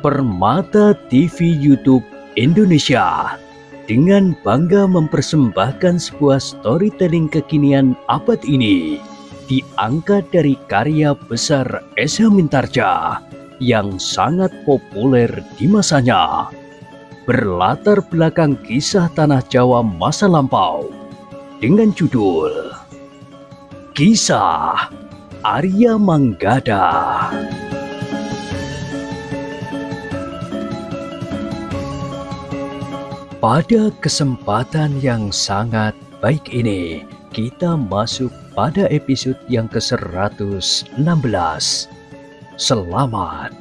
Permata TV YouTube Indonesia dengan bangga mempersembahkan sebuah storytelling kekinian abad ini diangkat dari karya besar Esa Mintarja yang sangat populer di masanya. Berlatar belakang kisah tanah Jawa masa lampau dengan judul Kisah Arya Manggada. Pada kesempatan yang sangat baik ini, kita masuk pada episode yang ke-116. Selamat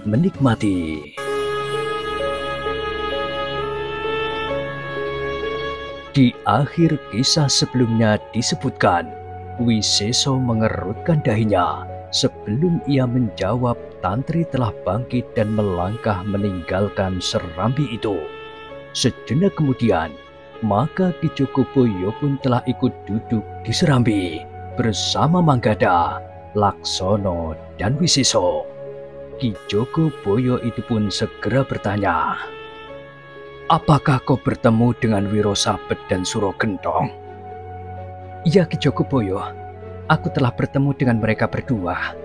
menikmati. Di akhir kisah sebelumnya disebutkan, Wiseso mengerutkan dahinya sebelum ia menjawab Tantri telah bangkit dan melangkah meninggalkan Serambi itu. Sejenak kemudian, maka Ki Jogoboyo pun telah ikut duduk di Serambi bersama Manggada, Laksono, dan Wiseso. Ki Jogoboyo itu pun segera bertanya, "Apakah kau bertemu dengan Wiro Sabet dan Suro Gentong?" "Iya Ki Jogoboyo, aku telah bertemu dengan mereka berdua."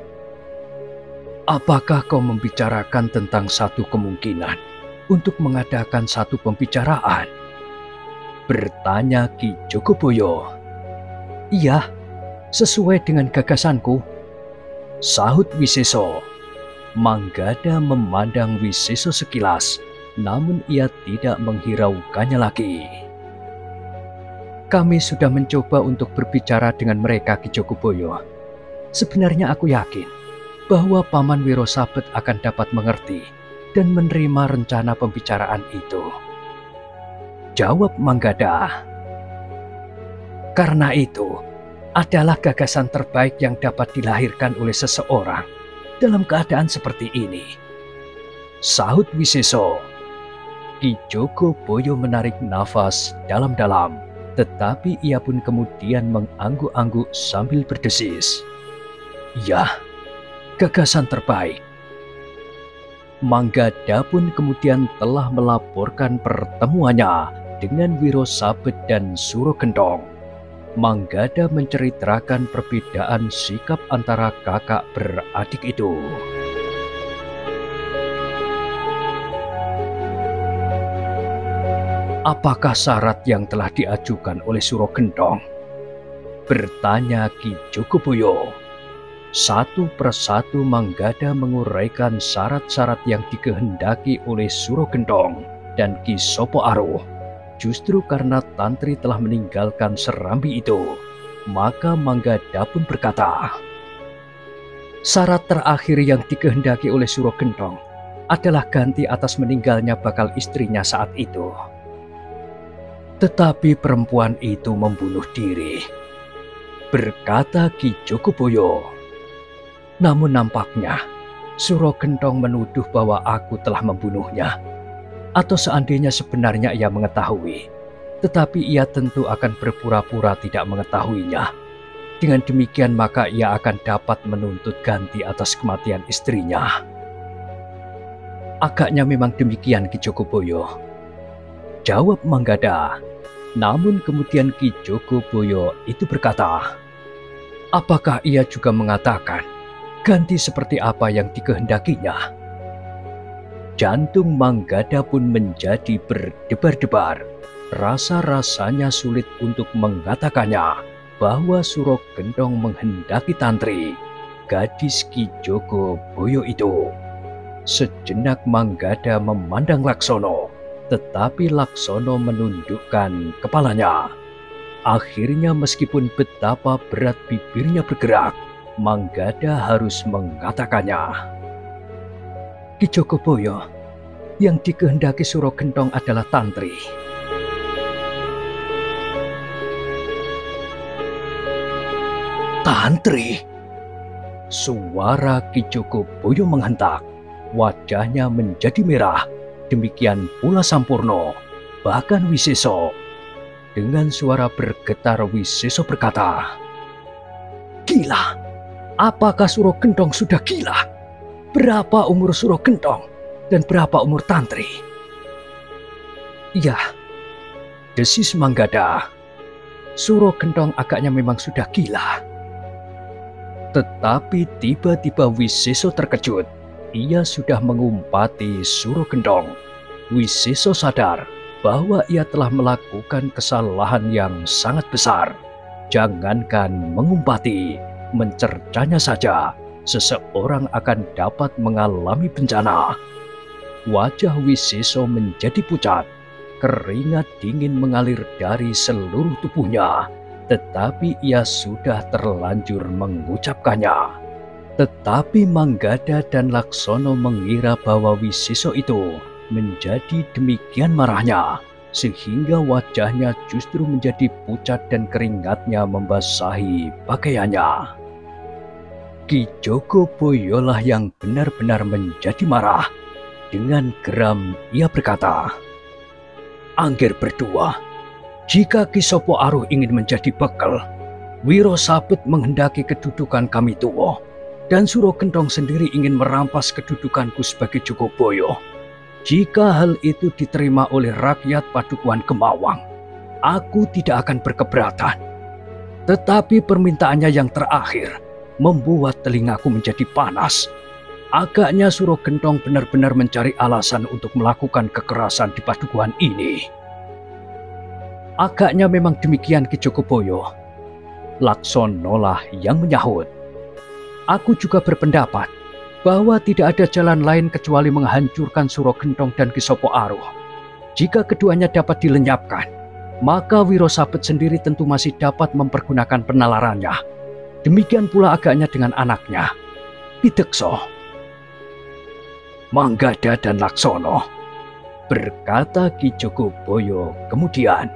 "Apakah kau membicarakan tentang satu kemungkinan untuk mengadakan satu pembicaraan?" bertanya Ki Jogoboyo. "Iya, sesuai dengan gagasanku," sahut Wiseso. Manggada memandang Wiseso sekilas, namun ia tidak menghiraukannya lagi. "Kami sudah mencoba untuk berbicara dengan mereka Ki Jogoboyo. Sebenarnya aku yakin bahwa Paman Wiro Sabet akan dapat mengerti dan menerima rencana pembicaraan itu," jawab Manggada. "Karena itu adalah gagasan terbaik yang dapat dilahirkan oleh seseorang dalam keadaan seperti ini," sahut Wiseso. Ki Jogoboyo menarik nafas dalam-dalam, tetapi ia pun kemudian mengangguk-angguk sambil berdesis. "Ya, gagasan terbaik." Manggada pun kemudian telah melaporkan pertemuannya dengan Wiro Sabet dan Suro Gentong. Manggada menceritakan perbedaan sikap antara kakak beradik itu. "Apakah syarat yang telah diajukan oleh Suro Gentong?" bertanya Ki Jogoboyo. Satu persatu Manggada menguraikan syarat-syarat yang dikehendaki oleh Suro Gentong dan Ki Sopo Aruh. Justru karena Tantri telah meninggalkan Serambi itu, maka Manggada pun berkata, "Syarat terakhir yang dikehendaki oleh Suro Gentong adalah ganti atas meninggalnya bakal istrinya saat itu. Tetapi perempuan itu membunuh diri," berkata Ki Jogoboyo. "Namun nampaknya Suro Gentong menuduh bahwa aku telah membunuhnya. Atau seandainya sebenarnya ia mengetahui, tetapi ia tentu akan berpura-pura tidak mengetahuinya. Dengan demikian maka ia akan dapat menuntut ganti atas kematian istrinya." "Agaknya memang demikian Ki Jogoboyo," jawab Manggada. Namun kemudian Ki Jogoboyo itu berkata, "Apakah ia juga mengatakan ganti seperti apa yang dikehendakinya?" Jantung Manggada pun menjadi berdebar-debar. Rasa-rasanya sulit untuk mengatakannya bahwa Suro Gentong menghendaki Tantri, gadis Ki Jogoboyo itu. Sejenak Manggada memandang Laksono, tetapi Laksono menundukkan kepalanya. Akhirnya meskipun betapa berat bibirnya bergerak, Manggada harus mengatakannya. "Ki Jogoboyo, yang dikehendaki Suro Gentong adalah Tantri." "Tantri?" Suara Ki Jogoboyo menghentak. Wajahnya menjadi merah. Demikian pula Sampurno, bahkan Wiseso. Dengan suara bergetar Wiseso berkata, "Gila! Apakah Suro Gentong sudah gila? Berapa umur Suro Gentong? Dan berapa umur Tantri? Iya, desis Manggada. Suro Gentong agaknya memang sudah gila. Tetapi tiba-tiba Wiseso terkejut. Ia sudah mengumpati Suro Gentong. Wiseso sadar bahwa ia telah melakukan kesalahan yang sangat besar. Jangankan mengumpati, mencercanya saja, seseorang akan dapat mengalami bencana. Wajah Wiseso menjadi pucat, keringat dingin mengalir dari seluruh tubuhnya, tetapi ia sudah terlanjur mengucapkannya. Tetapi Manggada dan Laksono mengira bahwa Wiseso itu menjadi demikian marahnya, sehingga wajahnya justru menjadi pucat dan keringatnya membasahi pakaiannya. Ki Jogoboyolah yang benar-benar menjadi marah. Dengan geram ia berkata, "Angger berdua, jika Ki Sopo Aruh ingin menjadi bekal, Wiro Sabet menghendaki kedudukan kami tuwo, dan Suro Gentong sendiri ingin merampas kedudukanku sebagai Jogoboyo. Jika hal itu diterima oleh rakyat Padukuhan Gemawang, aku tidak akan berkeberatan. Tetapi permintaannya yang terakhir membuat telingaku menjadi panas. Agaknya Suro Gentong benar-benar mencari alasan untuk melakukan kekerasan di padukuhan ini." "Agaknya memang demikian Ki Jogoboyo," Laksonolah yang menyahut. "Aku juga berpendapat bahwa tidak ada jalan lain kecuali menghancurkan Suro Gentong dan Ki Sopo Aruh. Jika keduanya dapat dilenyapkan, maka Wiro Sabet sendiri tentu masih dapat mempergunakan penalarannya. Demikian pula agaknya dengan anaknya, Pidekso." "Manggada dan Laksono," berkata Ki Jogoboyo kemudian,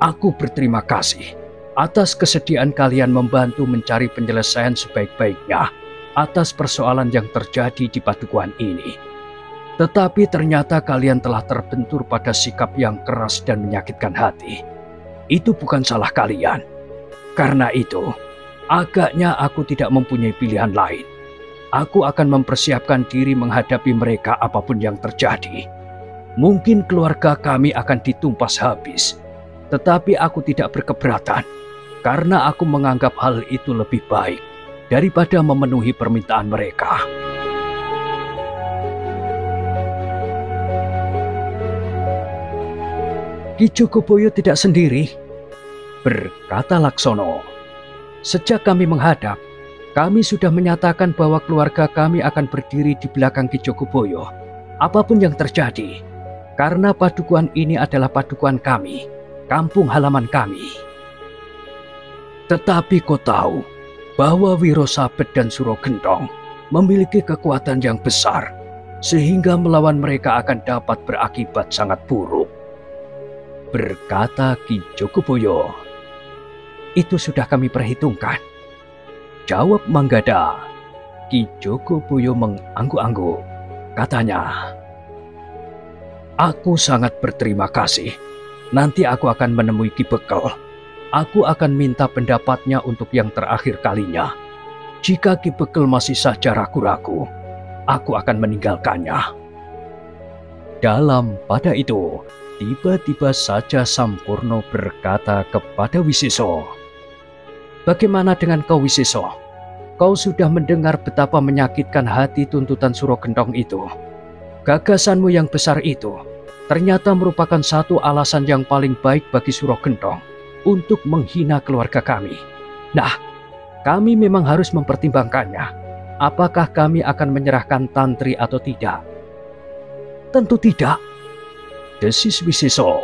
"aku berterima kasih atas kesediaan kalian membantu mencari penyelesaian sebaik-baiknya atas persoalan yang terjadi di padukuhan ini. Tetapi ternyata kalian telah terbentur pada sikap yang keras dan menyakitkan hati. Itu bukan salah kalian. Karena itu, agaknya aku tidak mempunyai pilihan lain. Aku akan mempersiapkan diri menghadapi mereka apapun yang terjadi. Mungkin keluarga kami akan ditumpas habis, tetapi aku tidak berkeberatan karena aku menganggap hal itu lebih baik daripada memenuhi permintaan mereka." "Ki Jogoboyo tidak sendiri," berkata Laksono. "Sejak kami menghadap, kami sudah menyatakan bahwa keluarga kami akan berdiri di belakang Ki Jogoboyo, apapun yang terjadi, karena padukuhan ini adalah padukuhan kami, kampung halaman kami." "Tetapi kau tahu bahwa Wiro Sabet dan Suro Gentong memiliki kekuatan yang besar, sehingga melawan mereka akan dapat berakibat sangat buruk," berkata Ki Jogoboyo. "Itu sudah kami perhitungkan," jawab Manggada. Ki Jogoboyo mengangguk-angguk. Katanya, "Aku sangat berterima kasih. Nanti aku akan menemui Ki Bekal. Aku akan minta pendapatnya untuk yang terakhir kalinya. Jika Ki Bekal masih saja ragu-ragu, aku akan meninggalkannya." Pada itu, tiba-tiba saja Sampurno berkata kepada Wiseso, "Bagaimana dengan kau Wiseso? Kau sudah mendengar betapa menyakitkan hati tuntutan Suro Gentong itu. Gagasanmu yang besar itu ternyata merupakan satu alasan yang paling baik bagi Suro Gentong untuk menghina keluarga kami. Nah, kami memang harus mempertimbangkannya. Apakah kami akan menyerahkan Tantri atau tidak?" "Tentu tidak," desis Wiseso.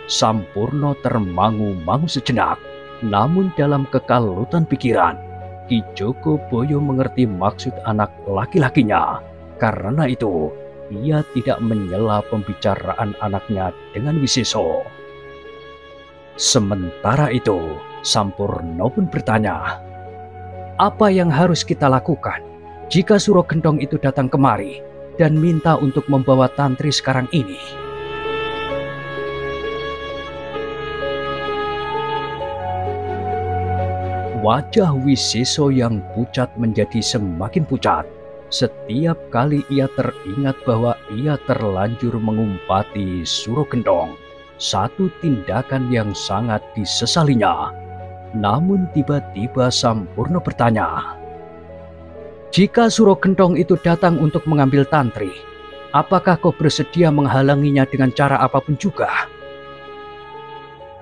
Sampurno termangu-mangu sejenak, namun dalam kekalutan pikiran, Ki Jogoboyo mengerti maksud anak laki-lakinya. Karena itu, ia tidak menyela pembicaraan anaknya dengan Wiseso. Sementara itu, Sampurno pun bertanya, "Apa yang harus kita lakukan jika Suro Gentong itu datang kemari dan minta untuk membawa Tantri sekarang ini?" Wajah Wiseso yang pucat menjadi semakin pucat. Setiap kali ia teringat bahwa ia terlanjur mengumpati Suro Gentong, satu tindakan yang sangat disesalinya. Namun tiba-tiba Sampurna bertanya, "Jika Suro Gentong itu datang untuk mengambil tantri, apakah kau bersedia menghalanginya dengan cara apapun juga?"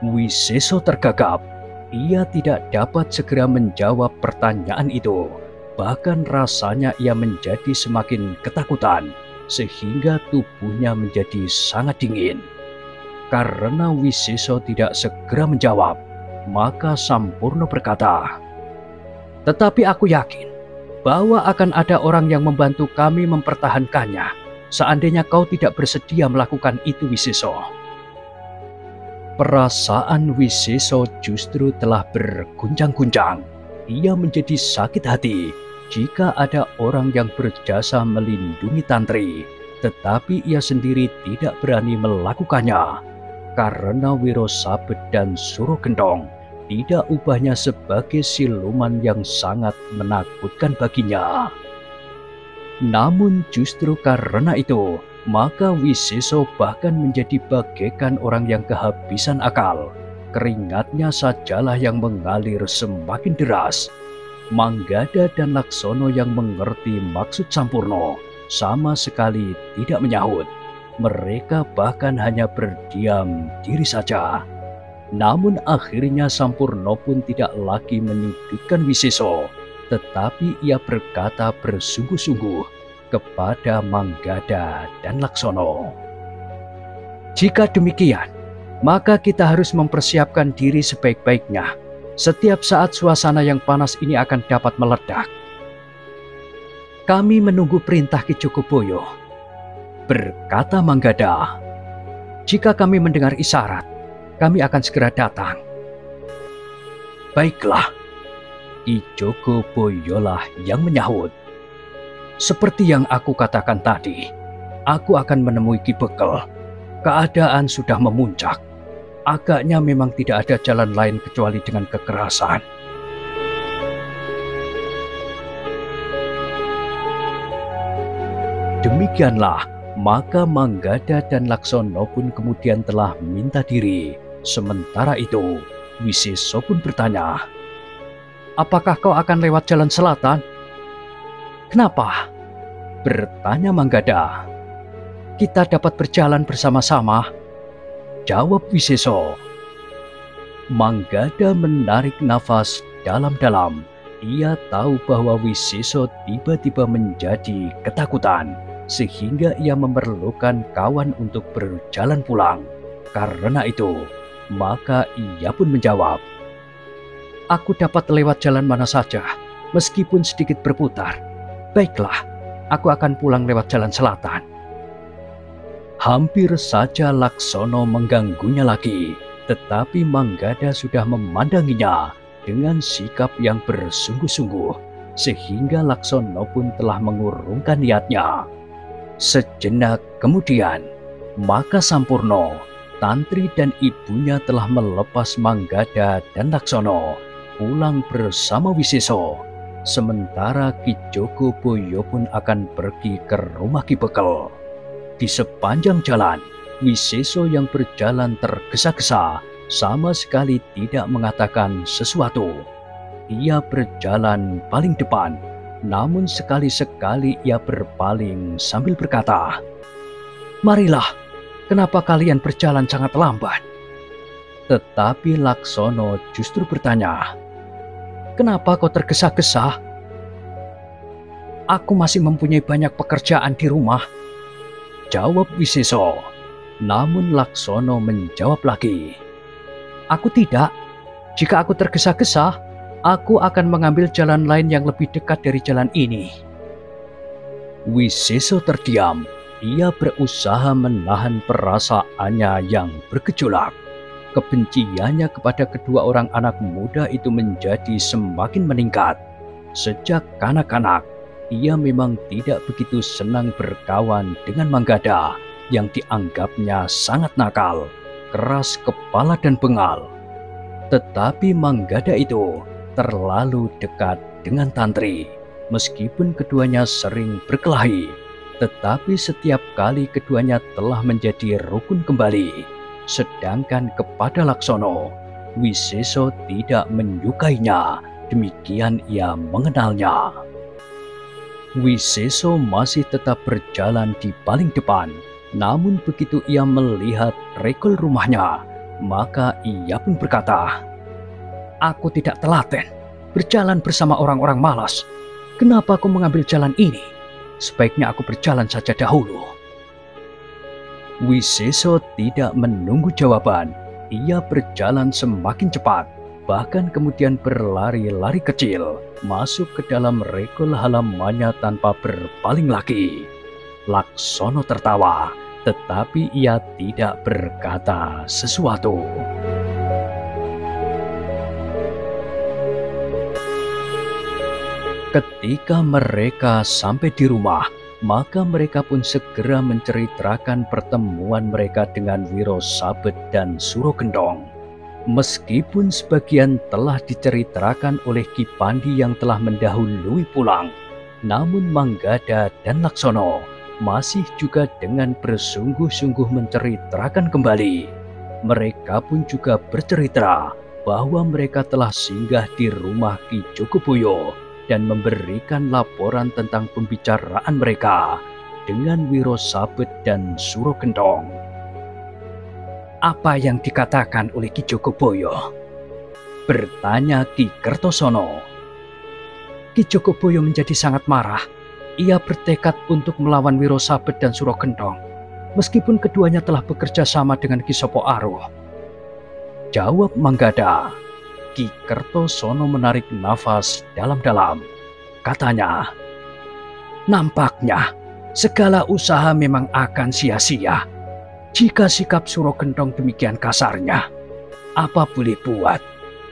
Wiseso tergagap. Ia tidak dapat segera menjawab pertanyaan itu. Bahkan rasanya ia menjadi semakin ketakutan, sehingga tubuhnya menjadi sangat dingin. Karena Wiseso tidak segera menjawab, maka Sampurna berkata, "Tetapi aku yakin bahwa akan ada orang yang membantu kami mempertahankannya, seandainya kau tidak bersedia melakukan itu, Wiseso." Perasaan Wiseso justru telah berguncang-guncang. Ia menjadi sakit hati jika ada orang yang berjasa melindungi tantri, tetapi ia sendiri tidak berani melakukannya. Karena Wiro Sabet dan Suro Gentong tidak ubahnya sebagai siluman yang sangat menakutkan baginya. Namun justru karena itu, maka Wiseso bahkan menjadi bagaikan orang yang kehabisan akal. Keringatnya sajalah yang mengalir semakin deras. Manggada dan Laksono yang mengerti maksud Sampurna sama sekali tidak menyahut. Mereka bahkan hanya berdiam diri saja. Namun akhirnya Sampurna pun tidak lagi menyudutkan Wiseso, tetapi ia berkata bersungguh-sungguh kepada Manggada dan Laksono, "Jika demikian, maka kita harus mempersiapkan diri sebaik-baiknya. Setiap saat suasana yang panas ini akan dapat meledak. Kami menunggu perintah Ki Jogoboyo," berkata Manggada. "Jika kami mendengar isyarat, kami akan segera datang." "Baiklah," Ki Jogoboyolah yang menyahut. "Seperti yang aku katakan tadi, aku akan menemui Ki Bekel. Keadaan sudah memuncak. Agaknya memang tidak ada jalan lain kecuali dengan kekerasan." Demikianlah, maka Manggada dan Laksono pun kemudian telah minta diri. Sementara itu, Wiseso pun bertanya, "Apakah kau akan lewat jalan selatan?" "Kenapa?" bertanya Manggada. "Kita dapat berjalan bersama-sama," jawab Wiseso. Manggada menarik nafas dalam-dalam. Ia tahu bahwa Wiseso tiba-tiba menjadi ketakutan, sehingga ia memerlukan kawan untuk berjalan pulang. Karena itu, maka ia pun menjawab, "Aku dapat lewat jalan mana saja, meskipun sedikit berputar. Baiklah, aku akan pulang lewat jalan selatan." Hampir saja Laksono mengganggunya lagi, tetapi Manggada sudah memandanginya dengan sikap yang bersungguh-sungguh, sehingga Laksono pun telah mengurungkan niatnya. Sejenak kemudian, maka Sampurna, tantri dan ibunya telah melepas Manggada dan Laksono pulang bersama Wiseso. Sementara Ki Jogoboyo pun akan pergi ke rumah Ki Bekel. Di sepanjang jalan, Wiseso yang berjalan tergesa-gesa sama sekali tidak mengatakan sesuatu. Ia berjalan paling depan, namun sekali-sekali ia berpaling sambil berkata, "Marilah, kenapa kalian berjalan sangat lambat?" Tetapi Laksono justru bertanya, "Kenapa kau tergesa-gesa?" "Aku masih mempunyai banyak pekerjaan di rumah," jawab Wiseso. Namun Laksono menjawab lagi, "Aku tidak. Jika aku tergesa-gesa, aku akan mengambil jalan lain yang lebih dekat dari jalan ini." Wiseso terdiam. Ia berusaha menahan perasaannya yang bergejolak. Kebenciannya kepada kedua orang anak muda itu menjadi semakin meningkat. Sejak kanak-kanak, ia memang tidak begitu senang berkawan dengan Manggada yang dianggapnya sangat nakal, keras kepala dan bengal. Tetapi Manggada itu terlalu dekat dengan tantri. Meskipun keduanya sering berkelahi, tetapi setiap kali keduanya telah menjadi rukun kembali. Sedangkan kepada Laksono, Wiseso tidak menyukainya, demikian ia mengenalnya. Wiseso masih tetap berjalan di paling depan, namun begitu ia melihat regol rumahnya, maka ia pun berkata, "Aku tidak telaten berjalan bersama orang-orang malas. Kenapa aku mengambil jalan ini? Sebaiknya aku berjalan saja dahulu." Wiseso tidak menunggu jawaban. Ia berjalan semakin cepat, bahkan kemudian berlari-lari kecil, masuk ke dalam regol halamannya tanpa berpaling lagi. Laksono tertawa, tetapi ia tidak berkata sesuatu. Ketika mereka sampai di rumah, maka mereka pun segera menceritakan pertemuan mereka dengan Wiro Sabet dan Suro Gendong. Meskipun sebagian telah diceritakan oleh Ki Pandi yang telah mendahului pulang, namun Manggada dan Laksono masih juga dengan bersungguh-sungguh menceritakan kembali. Mereka pun juga bercerita bahwa mereka telah singgah di rumah Ki Jogoboyo dan memberikan laporan tentang pembicaraan mereka dengan Wiro Sabet dan Suro Gendong. "Apa yang dikatakan oleh Ki Jogoboyo?" bertanya Ki Kertosono. "Ki Jogoboyo menjadi sangat marah. Ia bertekad untuk melawan Wiro Sabet dan Suro Gendong, meskipun keduanya telah bekerja sama dengan Ki Sopo Aruh," jawab Manggada. Ki Kertosono menarik nafas dalam-dalam. Katanya, "Nampaknya segala usaha memang akan sia-sia. Jika sikap Suro Gendong demikian kasarnya, apa boleh buat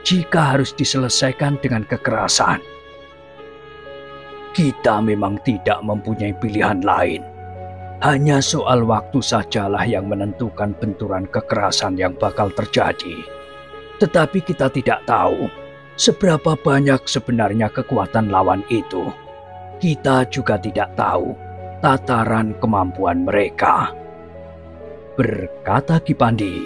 jika harus diselesaikan dengan kekerasan? Kita memang tidak mempunyai pilihan lain. Hanya soal waktu sajalah yang menentukan benturan kekerasan yang bakal terjadi. Tetapi kita tidak tahu seberapa banyak sebenarnya kekuatan lawan itu. Kita juga tidak tahu tataran kemampuan mereka," berkata Ki Pandi.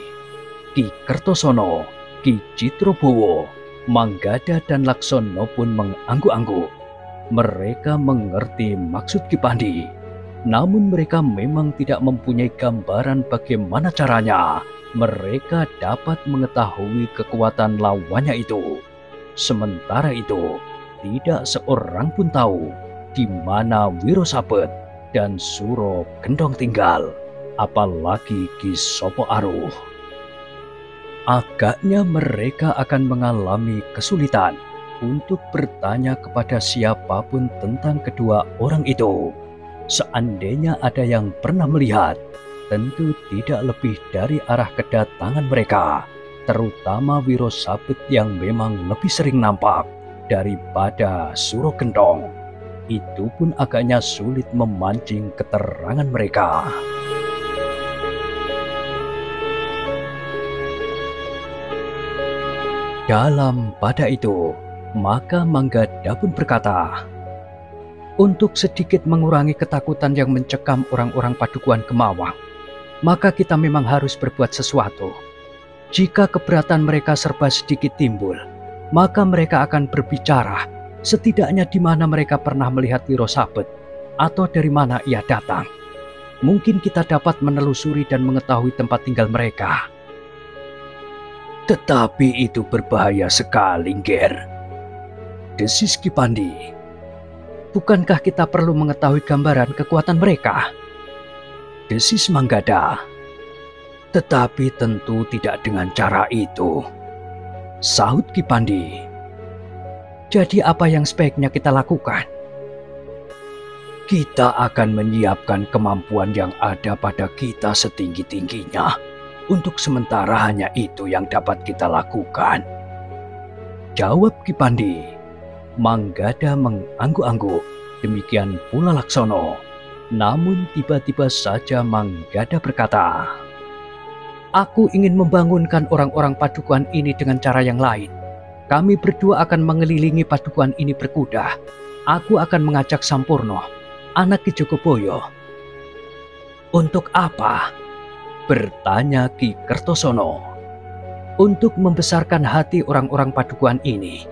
Ki Kertosono, Ki Citrobowo, Manggada dan Laksono pun mengangguk-angguk. Mereka mengerti maksud Ki Pandi, namun mereka memang tidak mempunyai gambaran bagaimana caranya mereka dapat mengetahui kekuatan lawannya itu. Sementara itu, tidak seorang pun tahu di mana Wiro Sabet dan Suro Gendong tinggal, apalagi Ki Sopo Aruh. Agaknya mereka akan mengalami kesulitan untuk bertanya kepada siapapun tentang kedua orang itu. Seandainya ada yang pernah melihat, tentu tidak lebih dari arah kedatangan mereka, terutama Wiro Sabet yang memang lebih sering nampak daripada Suro Gendong. Itu pun agaknya sulit memancing keterangan mereka. Dalam pada itu, maka Manggada pun berkata, "Untuk sedikit mengurangi ketakutan yang mencekam orang-orang Padukuhan Kemawang, maka kita memang harus berbuat sesuatu. Jika keberatan mereka serba sedikit timbul, maka mereka akan berbicara setidaknya di mana mereka pernah melihat Wiro Sabet atau dari mana ia datang. Mungkin kita dapat menelusuri dan mengetahui tempat tinggal mereka." "Tetapi itu berbahaya sekali, Nger," desis Ki Pandi. "Bukankah kita perlu mengetahui gambaran kekuatan mereka?" desis Manggada. "Tetapi tentu tidak dengan cara itu," sahut Ki Pandi. "Jadi apa yang sebaiknya kita lakukan?" "Kita akan menyiapkan kemampuan yang ada pada kita setinggi-tingginya. Untuk sementara hanya itu yang dapat kita lakukan," jawab Ki Pandi. Manggada mengangguk-angguk, demikian pula Laksono. Namun tiba-tiba saja Manggada berkata, "Aku ingin membangunkan orang-orang Padukuhan ini dengan cara yang lain. Kami berdua akan mengelilingi Padukuhan ini berkuda. aku akan mengajak Sampurno, anak Ki Jogoboyo. Untuk apa? Bertanya Ki Kertosono. Untuk membesarkan hati orang-orang Padukuhan ini,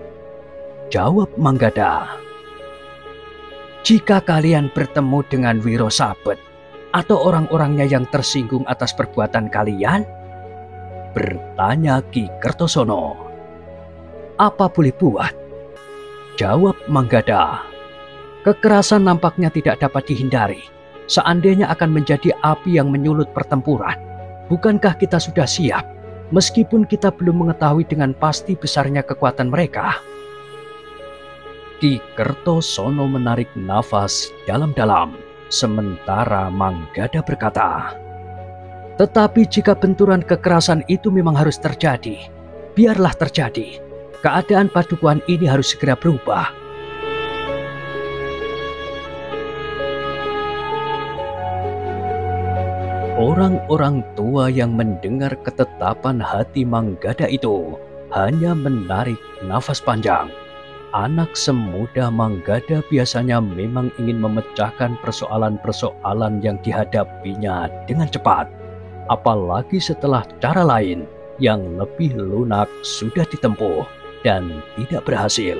jawab Manggada. Jika kalian bertemu dengan Wiro Sabet atau orang-orangnya yang tersinggung atas perbuatan kalian, bertanya Ki Kertosono. Apa boleh buat? Jawab Manggada. Kekerasan nampaknya tidak dapat dihindari. Seandainya akan menjadi api yang menyulut pertempuran, bukankah kita sudah siap? Meskipun kita belum mengetahui dengan pasti besarnya kekuatan mereka. Ki Kertosono menarik nafas dalam-dalam, sementara Manggada berkata, tetapi jika benturan kekerasan itu memang harus terjadi, biarlah terjadi. Keadaan Padukuhan ini harus segera berubah. Orang-orang tua yang mendengar ketetapan hati Manggada itu hanya menarik nafas panjang. Anak semuda Manggada biasanya memang ingin memecahkan persoalan-persoalan yang dihadapinya dengan cepat. Apalagi setelah cara lain yang lebih lunak sudah ditempuh dan tidak berhasil.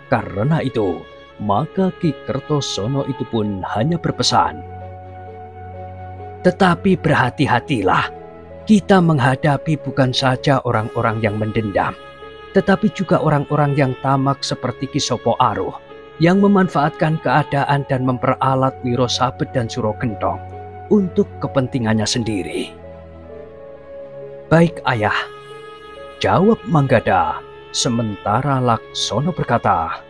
Karena itu, maka Ki Kertosono itu pun hanya berpesan, tetapi berhati-hatilah, kita menghadapi bukan saja orang-orang yang mendendam, tetapi juga orang-orang yang tamak seperti Ki Sopo Aruh, yang memanfaatkan keadaan dan memperalat Wiro Sabet dan Suro Gentong untuk kepentingannya sendiri. Baik ayah, jawab Manggada, sementara Laksono berkata,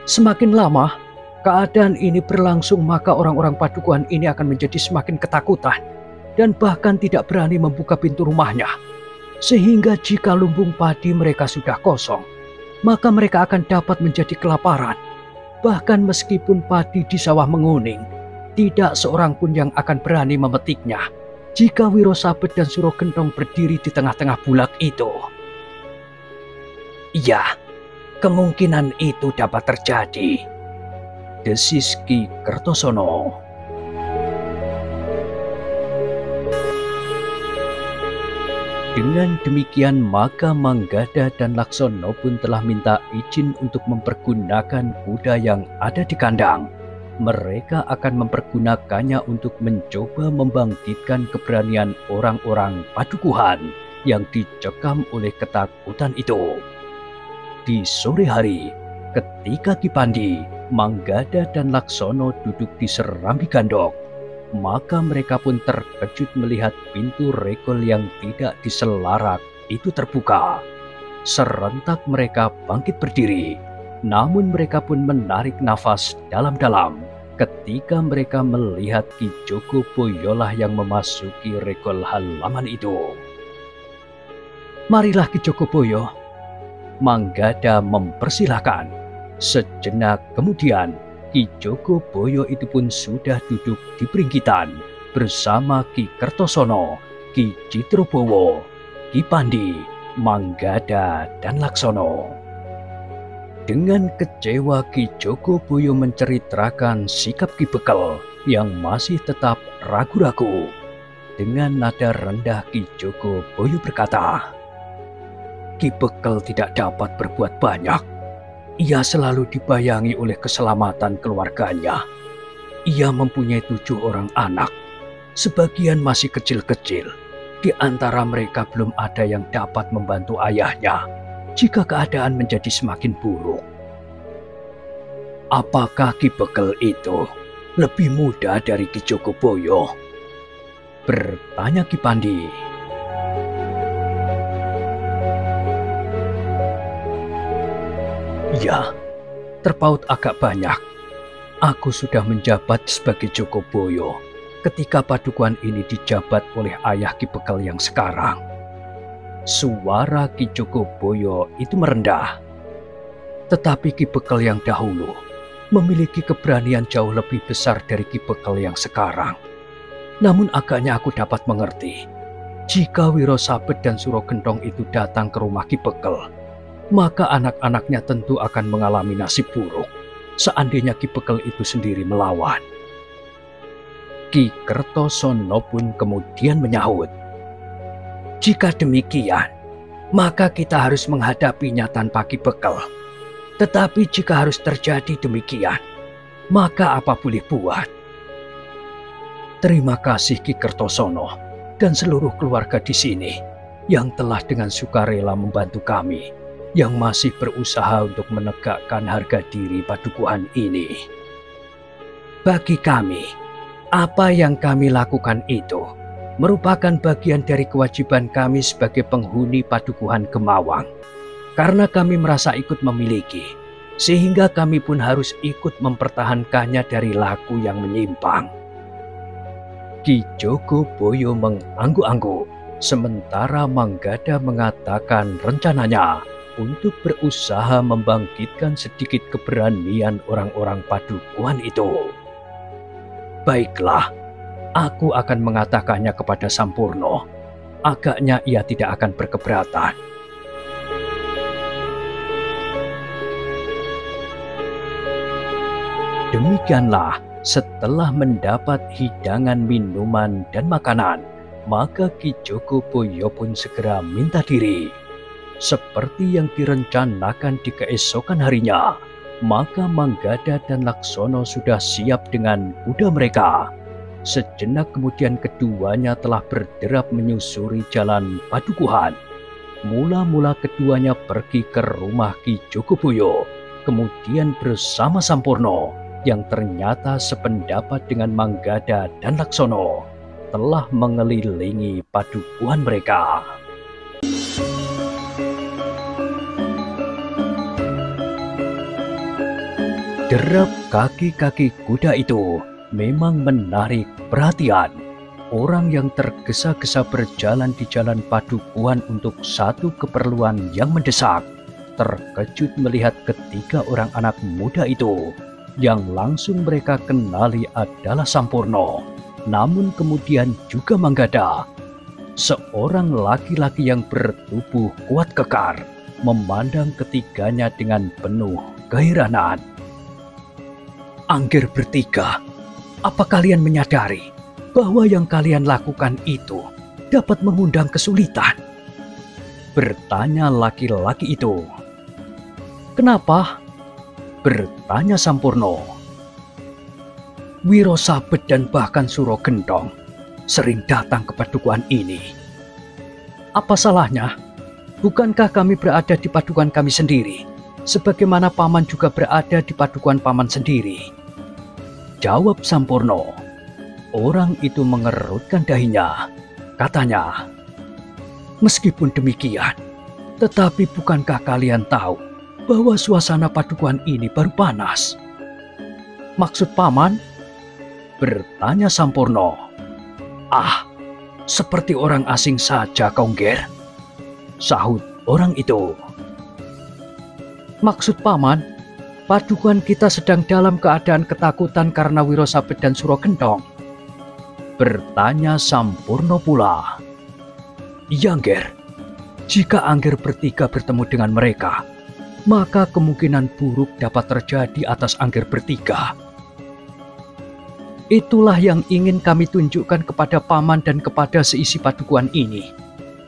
semakin lama keadaan ini berlangsung, maka orang-orang Padukuhan ini akan menjadi semakin ketakutan dan bahkan tidak berani membuka pintu rumahnya. Sehingga jika lumbung padi mereka sudah kosong, maka mereka akan dapat menjadi kelaparan. Bahkan meskipun padi di sawah menguning, tidak seorang pun yang akan berani memetiknya jika Wiro Sabet dan Suro Gentong berdiri di tengah-tengah bulak itu. Iya, kemungkinan itu dapat terjadi, desis Ki Kertosono. Dengan demikian maka Manggada dan Laksono pun telah minta izin untuk mempergunakan kuda yang ada di kandang. Mereka akan mempergunakannya untuk mencoba membangkitkan keberanian orang-orang Padukuhan yang dicekam oleh ketakutan itu. Di sore hari, ketika Ki Pandi, Manggada dan Laksono duduk di serambi gandok, maka mereka pun terkejut melihat pintu regol yang tidak diselarak itu terbuka. Serentak mereka bangkit berdiri, namun mereka pun menarik nafas dalam-dalam ketika mereka melihat Ki Jogoboyo yang memasuki regol halaman itu. Marilah Ki Jogoboyo, Manggada mempersilahkan. Sejenak kemudian, Ki Jogoboyo itu pun sudah duduk di peringgitan bersama Ki Kertosono, Ki Citrobowo, Ki Pandi, Manggada, dan Laksono. Dengan kecewa Ki Jogoboyo menceritakan sikap Ki Bekel yang masih tetap ragu-ragu. Dengan nada rendah Ki Jogoboyo berkata, Ki Bekel tidak dapat berbuat banyak. Ia selalu dibayangi oleh keselamatan keluarganya. Ia mempunyai 7 orang anak. Sebagian masih kecil-kecil. Di antara mereka belum ada yang dapat membantu ayahnya jika keadaan menjadi semakin buruk. Apakah Ki Bekel itu lebih muda dari Ki Jogoboyo? Bertanya Ki Pandi. Ya, terpaut agak banyak. Aku sudah menjabat sebagai Jogoboyo ketika Padukuhan ini dijabat oleh ayah Ki Bekel yang sekarang. Suara Ki Jogoboyo itu merendah. Tetapi Ki Bekel yang dahulu memiliki keberanian jauh lebih besar dari Ki Bekel yang sekarang. Namun agaknya aku dapat mengerti, jika Wiro Sabet dan Suro Gentong itu datang ke rumah Ki Bekel, maka anak-anaknya tentu akan mengalami nasib buruk. seandainya Ki Bekel itu sendiri melawan. Ki Kertosono pun kemudian menyahut, "Jika demikian, maka kita harus menghadapinya tanpa Ki Bekel. Tetapi jika harus terjadi demikian, maka apa boleh buat?" Terima kasih Ki Kertosono dan seluruh keluarga di sini yang telah dengan sukarela membantu kami yang masih berusaha untuk menegakkan harga diri padukuhan ini. Bagi kami, apa yang kami lakukan itu merupakan bagian dari kewajiban kami sebagai penghuni padukuhan Gemawang. Karena kami merasa ikut memiliki, sehingga kami pun harus ikut mempertahankannya dari laku yang menyimpang. Ki Jogoboyo mengangguk-angguk, sementara Manggada mengatakan rencananya untuk berusaha membangkitkan sedikit keberanian orang-orang padukuhan itu. "Baiklah, aku akan mengatakannya kepada Sampurno. Agaknya ia tidak akan berkeberatan." Demikianlah, setelah mendapat hidangan minuman dan makanan, maka Ki Jogoboyo pun segera minta diri. Seperti yang direncanakan di keesokan harinya, maka Manggada dan Laksono sudah siap dengan kuda mereka. Sejenak kemudian keduanya telah berderap menyusuri jalan padukuhan. Mula-mula keduanya pergi ke rumah Ki Jogoboyo, kemudian bersama Sampurno yang ternyata sependapat dengan Manggada dan Laksono telah mengelilingi padukuhan mereka. Derap kaki-kaki kuda itu memang menarik perhatian. Orang yang tergesa-gesa berjalan di jalan padukuhan untuk satu keperluan yang mendesak, terkejut melihat ketiga orang anak muda itu. Yang langsung mereka kenali adalah Sampurno, namun kemudian juga Manggada. Seorang laki-laki yang bertubuh kuat kekar, memandang ketiganya dengan penuh keheranan. "Angger bertiga, apa kalian menyadari bahwa yang kalian lakukan itu dapat mengundang kesulitan?" bertanya laki-laki itu. "Kenapa?" bertanya Sampurno. "Wiro Sabet dan bahkan Suro Gendong sering datang ke padukuhan ini. Apa salahnya? Bukankah kami berada di padukuhan kami sendiri, sebagaimana paman juga berada di padukuhan paman sendiri?" jawab Sampurno. Orang itu mengerutkan dahinya. Katanya, "Meskipun demikian, tetapi bukankah kalian tahu bahwa suasana padukuhan ini baru panas?" "Maksud paman?" bertanya Sampurno. "Ah, seperti orang asing saja kau, Nger," sahut orang itu. "Maksud paman, padukuhan kita sedang dalam keadaan ketakutan karena Wiro Sabet dan Suro Gendong?" bertanya Sampurno pula. "Iya, Nger. Jika Angger bertiga bertemu dengan mereka, maka kemungkinan buruk dapat terjadi atas Angger bertiga. Itulah yang ingin kami tunjukkan kepada paman dan kepada seisi padukuhan ini.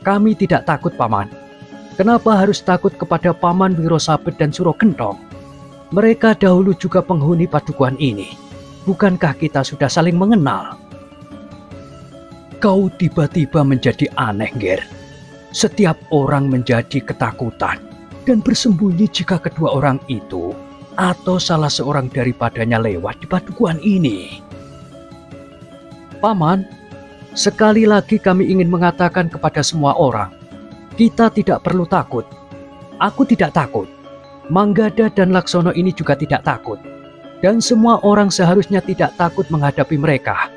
Kami tidak takut, paman. Kenapa harus takut kepada paman Wiro Sabet dan Suro Gendong? Mereka dahulu juga penghuni padukuhan ini. Bukankah kita sudah saling mengenal?" "Kau tiba-tiba menjadi aneh, Nger. Setiap orang menjadi ketakutan dan bersembunyi jika kedua orang itu atau salah seorang daripadanya lewat di padukuhan ini." "Paman, sekali lagi kami ingin mengatakan kepada semua orang, kita tidak perlu takut. Aku tidak takut. Manggada dan Laksono ini juga tidak takut. Dan semua orang seharusnya tidak takut menghadapi mereka.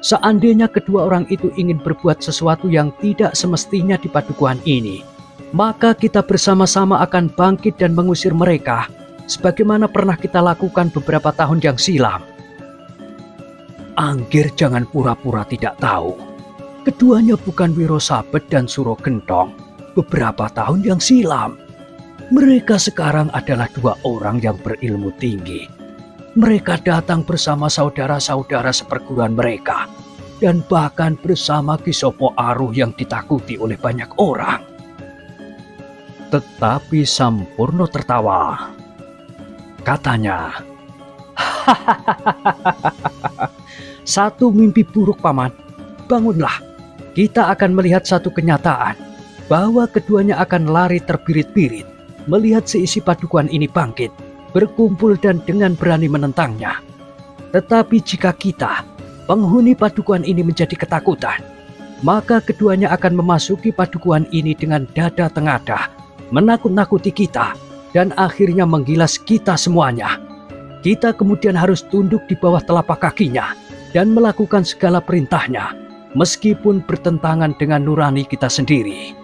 Seandainya kedua orang itu ingin berbuat sesuatu yang tidak semestinya di padukuhan ini, maka kita bersama-sama akan bangkit dan mengusir mereka, sebagaimana pernah kita lakukan beberapa tahun yang silam." "Angger jangan pura-pura tidak tahu. Keduanya bukan Wiro Sabet dan Suro Gendong beberapa tahun yang silam. Mereka sekarang adalah dua orang yang berilmu tinggi Mereka datang bersama saudara-saudara seperguruan mereka, dan bahkan bersama Ki Sopo Aruh yang ditakuti oleh banyak orang. Tetapi Sampurno tertawa. Katanya, "Satu mimpi buruk, Paman. Bangunlah, kita akan melihat satu kenyataan, bahwa keduanya akan lari terbirit-birit, melihat seisi padukuhan ini bangkit, berkumpul dan dengan berani menentangnya. Tetapi jika kita, penghuni padukuhan ini menjadi ketakutan, maka keduanya akan memasuki padukuhan ini dengan dada tengadah, menakut-nakuti kita, dan akhirnya menggilas kita semuanya. Kita kemudian harus tunduk di bawah telapak kakinya dan melakukan segala perintahnya, meskipun bertentangan dengan nurani kita sendiri."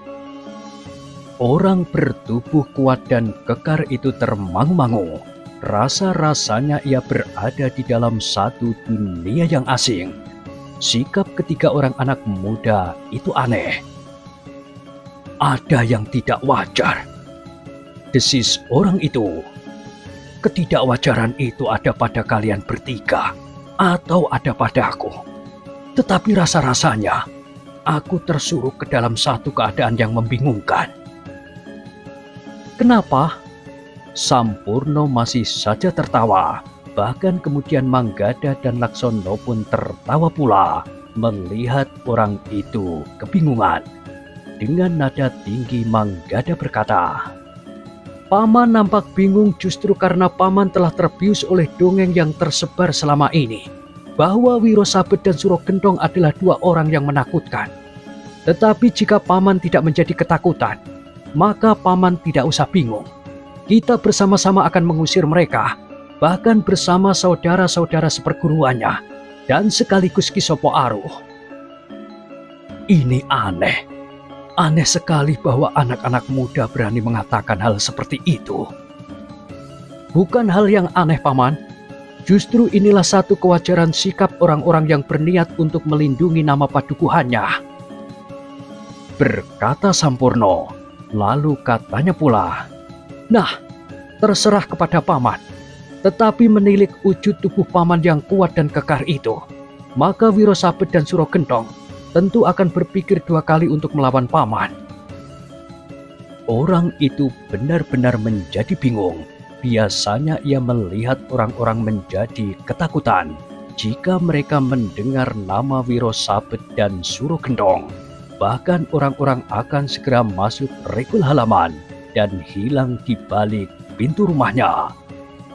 Orang bertubuh kuat dan kekar itu termangu-mangu. Rasa-rasanya ia berada di dalam satu dunia yang asing. Sikap ketiga orang anak muda itu aneh. "Ada yang tidak wajar," desis orang itu. "Ketidakwajaran itu ada pada kalian bertiga atau ada padaku. Tetapi rasa-rasanya aku tersuruh ke dalam satu keadaan yang membingungkan." "Kenapa?" Sampurno masih saja tertawa. Bahkan kemudian Manggada dan Laksono pun tertawa pula melihat orang itu kebingungan. Dengan nada tinggi Manggada berkata, "Paman nampak bingung justru karena Paman telah terbius oleh dongeng yang tersebar selama ini, bahwa Wiro Sabet dan Suro Gentong adalah dua orang yang menakutkan. Tetapi jika Paman tidak menjadi ketakutan, maka Paman tidak usah bingung. Kita bersama-sama akan mengusir mereka, bahkan bersama saudara-saudara seperguruannya, dan sekaligus Ki Sopo Aruh." Ini aneh. Aneh sekali bahwa anak-anak muda berani mengatakan hal seperti itu. "Bukan hal yang aneh, Paman. Justru inilah satu kewajaran sikap orang-orang yang berniat untuk melindungi nama padukuhannya," berkata Sampurno. Lalu katanya pula, "Nah, terserah kepada Paman. Tetapi menilik wujud tubuh Paman yang kuat dan kekar itu, maka Wiro Sabet dan Suro Gentong tentu akan berpikir dua kali untuk melawan Paman." Orang itu benar-benar menjadi bingung. Biasanya ia melihat orang-orang menjadi ketakutan jika mereka mendengar nama Wiro Sabet dan Suro Gentong. Bahkan orang-orang akan segera masuk rekul halaman dan hilang di balik pintu rumahnya.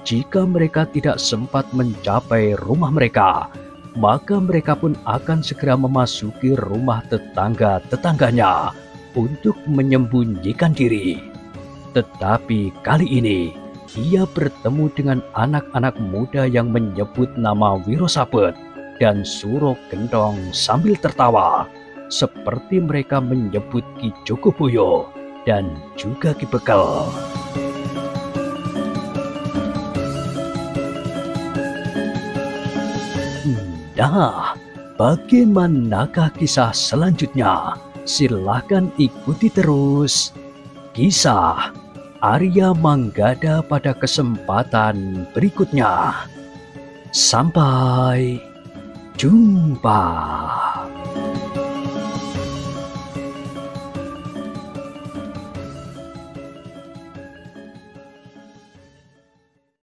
Jika mereka tidak sempat mencapai rumah mereka, maka mereka pun akan segera memasuki rumah tetangga-tetangganya untuk menyembunyikan diri. Tetapi kali ini, ia bertemu dengan anak-anak muda yang menyebut nama Wiro Sabet dan Suro Gentong sambil tertawa, seperti mereka menyebut Ki Jogoboyo dan juga Ki Bekel. Nah, bagaimanakah kisah selanjutnya? Silahkan ikuti terus kisah Arya Manggada pada kesempatan berikutnya. Sampai jumpa.